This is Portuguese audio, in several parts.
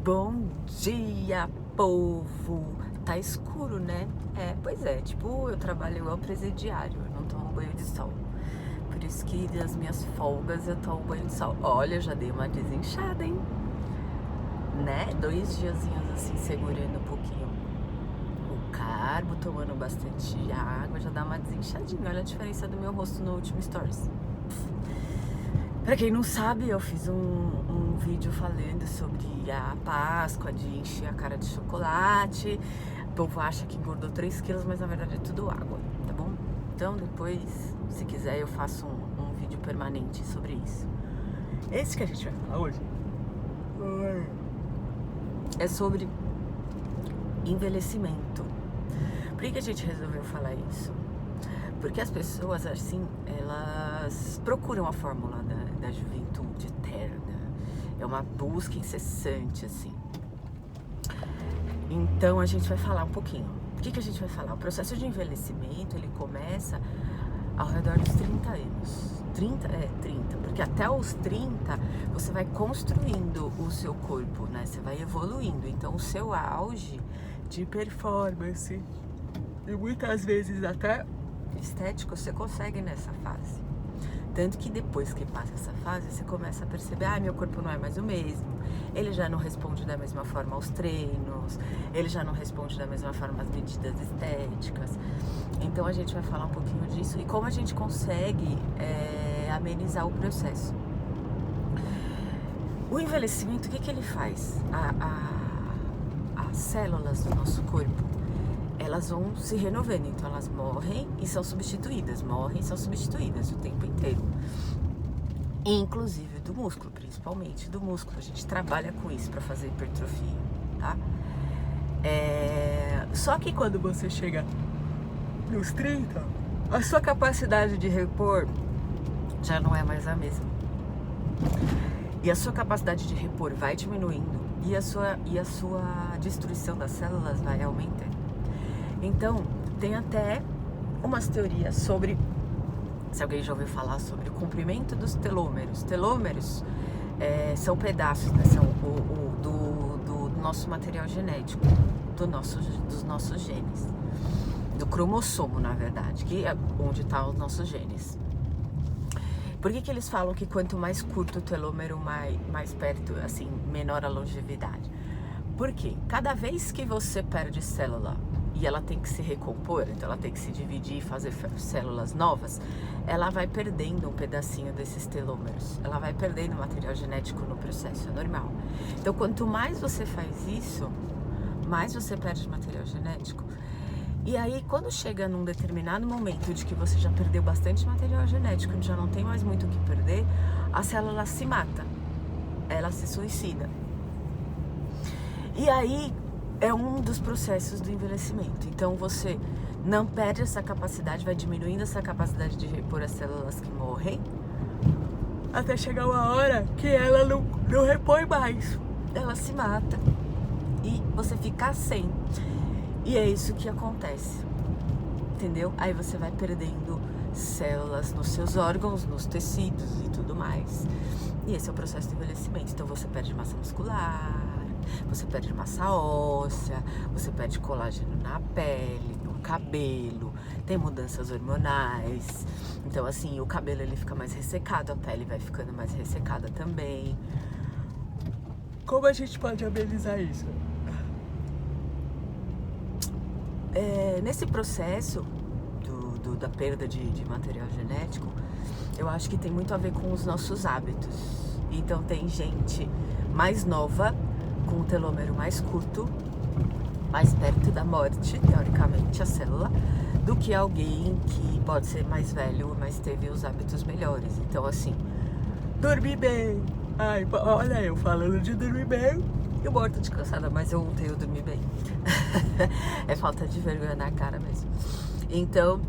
Bom dia, povo! Tá escuro, né? Pois é, tipo, eu trabalho igual presidiário, eu não tomo banho de sol. Por isso que nas minhas folgas eu tomo banho de sol. Olha, eu já dei uma desinchada, hein? Né? 2 diazinhos assim, segurando um pouquinho o carbo, tomando bastante água, já dá uma desinchadinha. Olha a diferença do meu rosto no último stories. Pra quem não sabe, eu fiz um vídeo falando sobre a Páscoa, de encher a cara de chocolate. O povo acha que engordou 3 quilos, mas na verdade é tudo água, tá bom? Então depois, se quiser, eu faço um vídeo permanente sobre isso. Esse que a gente vai falar hoje é sobre envelhecimento. Por que a gente resolveu falar isso? Porque as pessoas, assim, elas procuram a fórmula da juventude eterna. É uma busca incessante, assim. Então, a gente vai falar um pouquinho. O que a gente vai falar? O processo de envelhecimento, ele começa ao redor dos 30 anos. 30, porque até os 30 você vai construindo o seu corpo, né? Você vai evoluindo. Então, o seu auge de performance, e muitas vezes até estético, você consegue nessa fase. Tanto que depois que passa essa fase, você começa a perceber, meu corpo não é mais o mesmo, ele já não responde da mesma forma aos treinos, ele já não responde da mesma forma às medidas estéticas. Então a gente vai falar um pouquinho disso e como a gente consegue amenizar o processo. O envelhecimento, o que ele faz? As células do nosso corpo, elas vão se renovando, então elas morrem e são substituídas, o tempo inteiro. Inclusive do músculo, principalmente do músculo. A gente trabalha com isso para fazer hipertrofia, tá? Só que quando você chega nos 30, a sua capacidade de repor já não é mais a mesma. E a sua capacidade de repor vai diminuindo e a sua destruição das células vai aumentando. Então, tem até umas teorias sobre, se alguém já ouviu falar sobre o comprimento dos telômeros. Telômeros são pedaços, né? São do nosso material genético, dos nossos genes. Do cromossomo, na verdade, que é onde estão os nossos genes. Por que eles falam que quanto mais curto o telômero, mais perto, assim, menor a longevidade? Porque cada vez que você perde célula e ela tem que se recompor, então ela tem que se dividir e fazer células novas, ela vai perdendo um pedacinho desses telômeros, ela vai perdendo material genético no processo, é normal. Então quanto mais você faz isso, mais você perde material genético. E aí quando chega num determinado momento de que você já perdeu bastante material genético, já não tem mais muito o que perder, a célula se mata, ela se suicida. E aí é um dos processos do envelhecimento. Então você não perde essa capacidade, vai diminuindo essa capacidade de repor as células que morrem, até chegar uma hora que ela não repõe mais, ela se mata e você fica sem. E é isso que acontece, entendeu? Aí você vai perdendo células nos seus órgãos, nos tecidos e tudo mais. E esse é o processo do envelhecimento. Então você perde massa muscular, você perde massa óssea, você perde colágeno na pele, no cabelo, tem mudanças hormonais. Então assim, o cabelo ele fica mais ressecado, a pele vai ficando mais ressecada também. Como a gente pode amenizar isso? Nesse processo da perda de material genético, eu acho que tem muito a ver com os nossos hábitos. Então tem gente mais nova, com o telômero mais curto, mais perto da morte, teoricamente, a célula, do que alguém que pode ser mais velho, mas teve os hábitos melhores. Então assim, dormir bem. Olha eu falando de dormir bem, eu morto de cansada, mas ontem eu dormi bem. É falta de vergonha na cara mesmo. Então,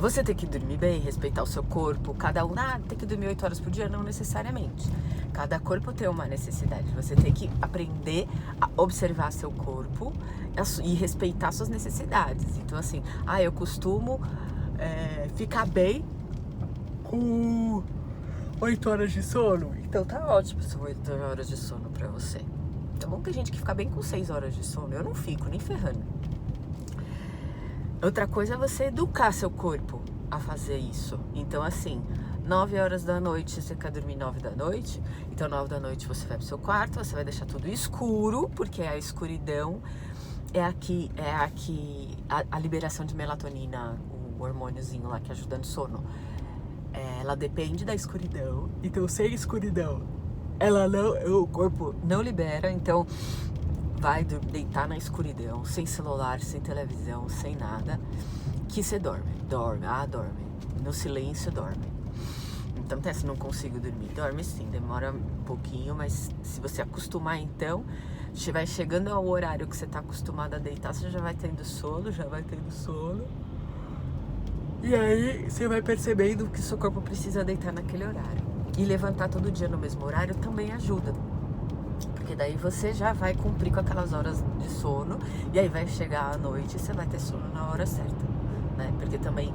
você tem que dormir bem, respeitar o seu corpo. Cada um tem que dormir 8 horas por dia, não necessariamente. Cada corpo tem uma necessidade. Você tem que aprender a observar seu corpo e respeitar suas necessidades. Então assim, eu costumo ficar bem com 8 horas de sono. Então tá ótimo, são 8 horas de sono pra você. Tá bom, tem gente que fica bem com 6 horas de sono. Eu não fico, nem ferrando. Outra coisa é você educar seu corpo a fazer isso. Então, assim, 9 horas da noite, você quer dormir 9 da noite, então 9 da noite você vai pro seu quarto, você vai deixar tudo escuro, porque a escuridão a liberação de melatonina, o hormôniozinho lá que ajuda no sono, ela depende da escuridão. Então, sem escuridão, o corpo não libera. Então, vai deitar na escuridão, sem celular, sem televisão, sem nada, que você dorme. Dorme. No silêncio, dorme. Então, até se não consigo dormir, dorme sim, demora um pouquinho, mas se você acostumar, então, você vai chegando ao horário que você está acostumado a deitar, você já vai tendo sono. E aí, você vai percebendo que seu corpo precisa deitar naquele horário. E levantar todo dia no mesmo horário também ajuda. Porque daí você já vai cumprir com aquelas horas de sono, e aí vai chegar à noite e você vai ter sono na hora certa, né? Porque também,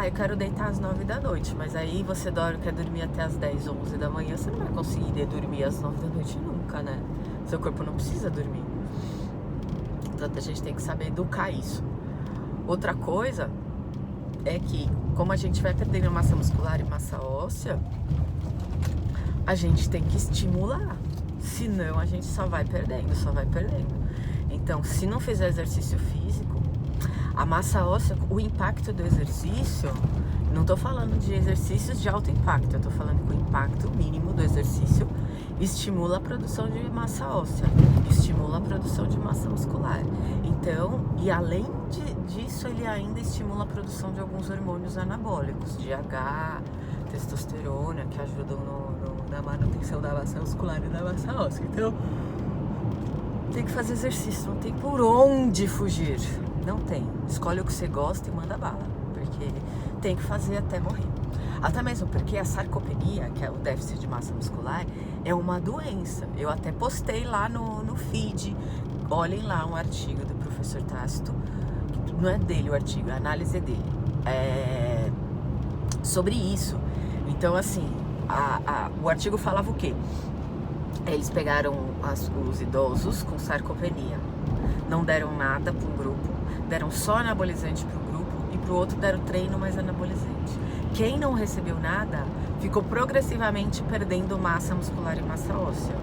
eu quero deitar às 9 da noite, mas aí você quer dormir até às 10, 11 da manhã, você não vai conseguir dormir às 9 da noite nunca, né? Seu corpo não precisa dormir. Então a gente tem que saber educar isso. Outra coisa é que, como a gente vai perdendo massa muscular e massa óssea, a gente tem que estimular. Senão a gente só vai perdendo. Então, se não fizer exercício físico, a massa óssea, o impacto do exercício, não tô falando de exercícios de alto impacto, eu tô falando que o impacto mínimo do exercício estimula a produção de massa óssea, estimula a produção de massa muscular. Então, e além disso, ele ainda estimula a produção de alguns hormônios anabólicos, GH, testosterona, que ajudam na manutenção da massa muscular e da massa óssea. Então, tem que fazer exercício, não tem por onde fugir. Não tem. Escolhe o que você gosta e manda bala, porque tem que fazer até morrer. Até mesmo porque a sarcopenia, que é o déficit de massa muscular, é uma doença. Eu até postei lá no feed, olhem lá um artigo do professor Tácito, não é dele o artigo, a análise é dele, sobre isso. Então, assim, o artigo falava o quê? Eles pegaram os idosos com sarcopenia, não deram nada para um grupo, deram só anabolizante para um grupo e para o outro deram treino mais anabolizante. Quem não recebeu nada ficou progressivamente perdendo massa muscular e massa óssea.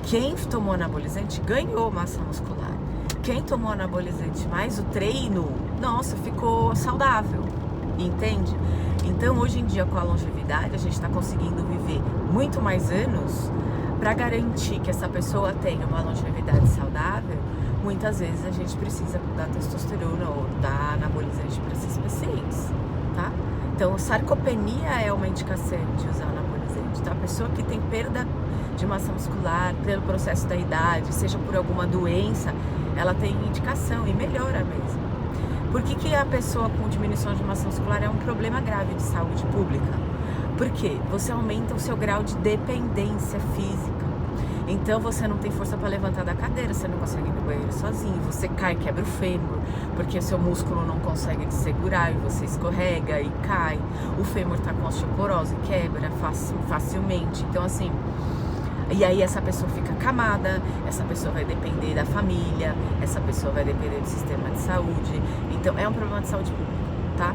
Quem tomou anabolizante ganhou massa muscular. Quem tomou anabolizante mais o treino, nossa, ficou saudável, entende? Então, hoje em dia, com a longevidade, a gente está conseguindo viver muito mais anos. Para garantir que essa pessoa tenha uma longevidade saudável, muitas vezes a gente precisa dar testosterona ou dar anabolizante para esses pacientes, tá? Então, sarcopenia é uma indicação de usar anabolizante, tá? A pessoa que tem perda de massa muscular pelo processo da idade, seja por alguma doença, ela tem indicação e melhora mesmo. Por que a pessoa com diminuição de massa muscular é um problema grave de saúde pública? Porque você aumenta o seu grau de dependência física. Então você não tem força para levantar da cadeira, você não consegue ir no banheiro sozinho, você cai, quebra o fêmur, porque o seu músculo não consegue te segurar e você escorrega e cai. O fêmur está com osteoporose, quebra facilmente. Então, assim, e aí essa pessoa fica acamada, essa pessoa vai depender da família, essa pessoa vai depender do sistema de saúde. Então é um problema de saúde pública, tá?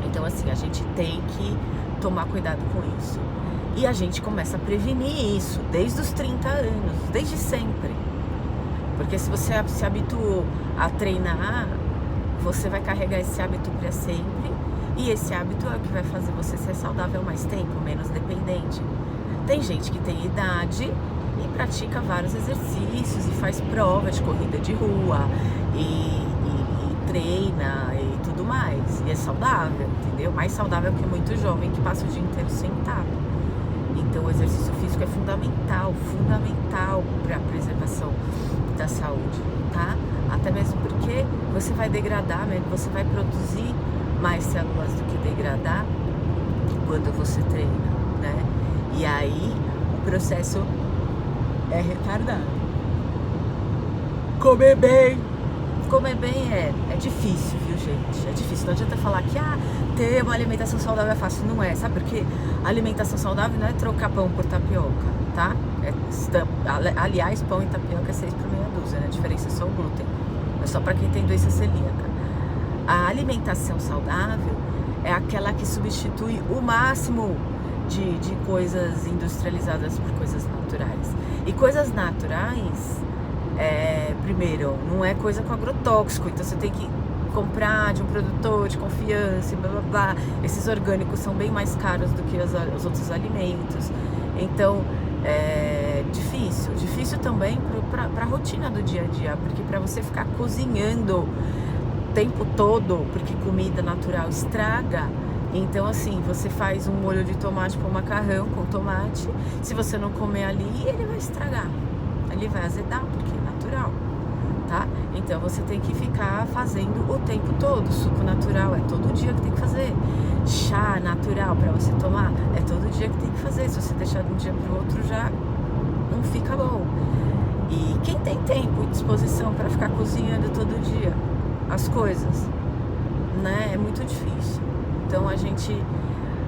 Então, assim, a gente tem que tomar cuidado com isso. E a gente começa a prevenir isso desde os 30 anos, desde sempre. Porque se você se habituou a treinar, você vai carregar esse hábito para sempre. E esse hábito é o que vai fazer você ser saudável mais tempo, menos dependente. Tem gente que tem idade e pratica vários exercícios e faz prova de corrida de rua e treina e tudo mais. E é saudável, entendeu? Mais saudável que muito jovem que passa o dia inteiro sentado. Então o exercício físico é fundamental para a preservação da saúde, tá? Até mesmo porque você vai degradar, né? Você vai produzir mais células do que degradar quando você treina, né? E aí o processo é retardado. Comer bem, comer bem é difícil, viu, gente? É difícil. Não adianta falar que ter uma alimentação saudável é fácil. Não é, sabe por quê? A alimentação saudável não é trocar pão por tapioca, tá? Aliás, pão e tapioca é 6 por meia dúzia, né? A diferença é só o glúten. É só pra quem tem doença celíaca. A alimentação saudável é aquela que substitui o máximo de coisas industrializadas por coisas naturais. E coisas naturais, primeiro, não é coisa com agrotóxico, então você tem que comprar de um produtor de confiança e blá blá blá. Esses orgânicos são bem mais caros do que os outros alimentos. Então, é difícil também para a rotina do dia a dia, porque para você ficar cozinhando o tempo todo, porque comida natural estraga. Então, assim, você faz um molho de tomate para o macarrão com tomate. Se você não comer ali, ele vai estragar. Ele vai azedar, porque é natural, tá? Então, você tem que ficar fazendo o tempo todo. Suco natural é todo dia que tem que fazer. Chá natural para você tomar é todo dia que tem que fazer. Se você deixar de um dia para o outro, já não fica bom. E quem tem tempo e disposição para ficar cozinhando todo dia as coisas, né? É muito difícil. Então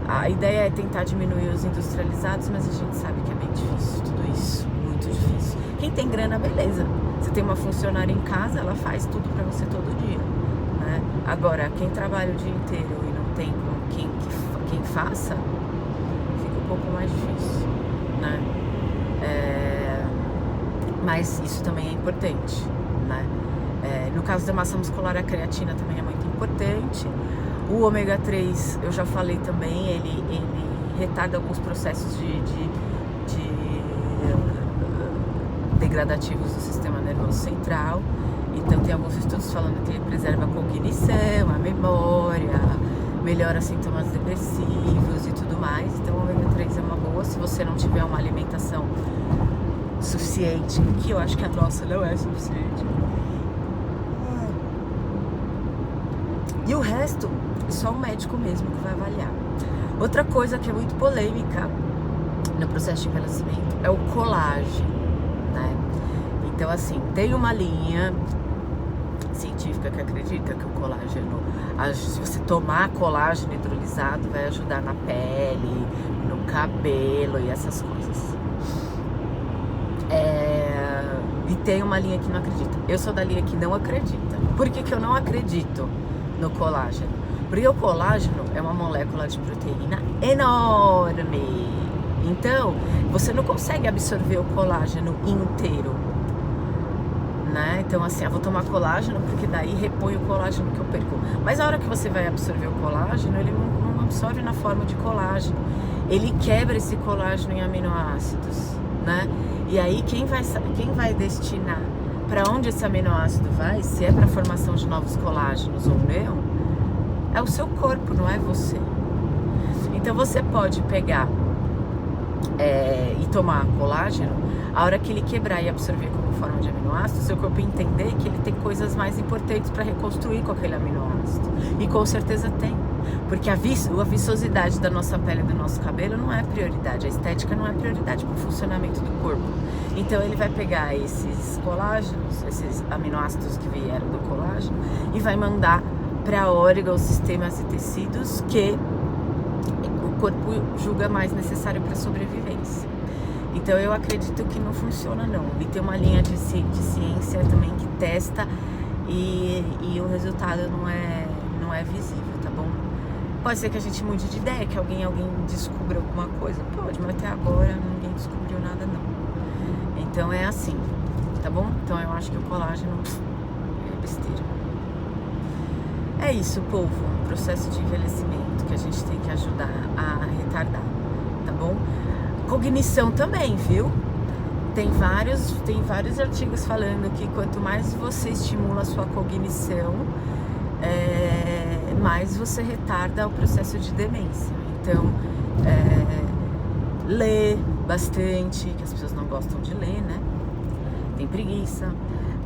a ideia é tentar diminuir os industrializados, mas a gente sabe que é bem difícil tudo isso, muito difícil. Quem tem grana, beleza. Você tem uma funcionária em casa, ela faz tudo pra você todo dia, né? Agora, quem trabalha o dia inteiro e não tem quem faça, fica um pouco mais difícil, né? Mas isso também é importante, né? No caso da massa muscular, a creatina também é muito importante. O ômega 3, eu já falei também, ele retarda alguns processos de degradativos do sistema nervoso central. Então tem alguns estudos falando que ele preserva a cognição, a memória, melhora sintomas depressivos e tudo mais. Então o ômega 3 é uma boa se você não tiver uma alimentação suficiente, que eu acho que a nossa não é suficiente. E o resto, só o médico mesmo que vai avaliar. Outra coisa que é muito polêmica no processo de envelhecimento é o colágeno, né? Então, assim, tem uma linha científica que acredita que o colágeno, se você tomar colágeno hidrolisado, vai ajudar na pele, no cabelo e essas coisas. E tem uma linha que não acredita. Eu sou da linha que não acredita. Por que eu não acredito no colágeno? Porque o colágeno é uma molécula de proteína enorme. Então, você não consegue absorver o colágeno inteiro, né? Então, assim, eu vou tomar colágeno porque daí repõe o colágeno que eu perco. Mas a hora que você vai absorver o colágeno, ele não absorve na forma de colágeno. Ele quebra esse colágeno em aminoácidos, né? E aí, quem vai destinar para onde esse aminoácido vai, se é para a formação de novos colágenos ou não, é o seu corpo, não é você. Então você pode pegar e tomar colágeno, a hora que ele quebrar e absorver como forma de aminoácido, seu corpo entender que ele tem coisas mais importantes para reconstruir com aquele aminoácido. E com certeza tem. Porque a viçosidade da nossa pele e do nosso cabelo não é prioridade, a estética não é prioridade para o funcionamento do corpo. Então ele vai pegar esses colágenos, esses aminoácidos que vieram do colágeno e vai mandar para órgãos, sistemas e tecidos que o corpo julga mais necessário para a sobrevivência. Então eu acredito que não funciona não. E tem uma linha de ciência também que testa e o resultado não é visível, tá bom? Pode ser que a gente mude de ideia, que alguém descubra alguma coisa. Pode, mas até agora ninguém descobriu nada não. Então é assim, tá bom? Então eu acho que o colágeno é besteira. É isso, povo. Um processo de envelhecimento que a gente tem que ajudar a retardar, tá bom? Cognição também, viu? Tem vários artigos falando que quanto mais você estimula a sua cognição, mais você retarda o processo de demência. Então, ler bastante, que as pessoas não gostam de ler, né? Tem preguiça.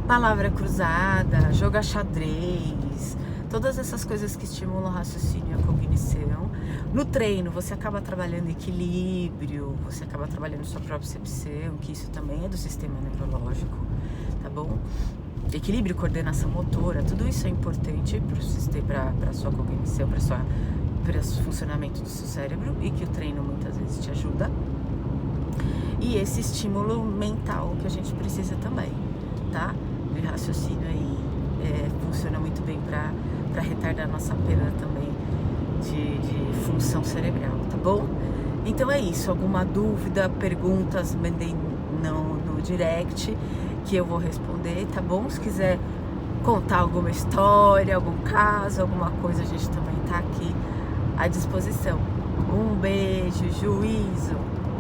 Palavra cruzada, jogar xadrez, todas essas coisas que estimulam o raciocínio e a cognição. No treino, você acaba trabalhando equilíbrio, você acaba trabalhando sua propriocepção, que isso também é do sistema neurológico, tá bom? equilíbrio, coordenação motora, tudo isso é importante para a sua cognição, para o funcionamento do seu cérebro, e que o treino muitas vezes te ajuda. E esse estímulo mental que a gente precisa também, tá? De raciocínio aí funciona muito bem para retardar a nossa perda também de função cerebral, tá bom? Então é isso. Alguma dúvida, perguntas, mandem no direct que eu vou responder, tá bom? Se quiser contar alguma história, algum caso, alguma coisa, a gente também tá aqui à disposição. Um beijo, juízo!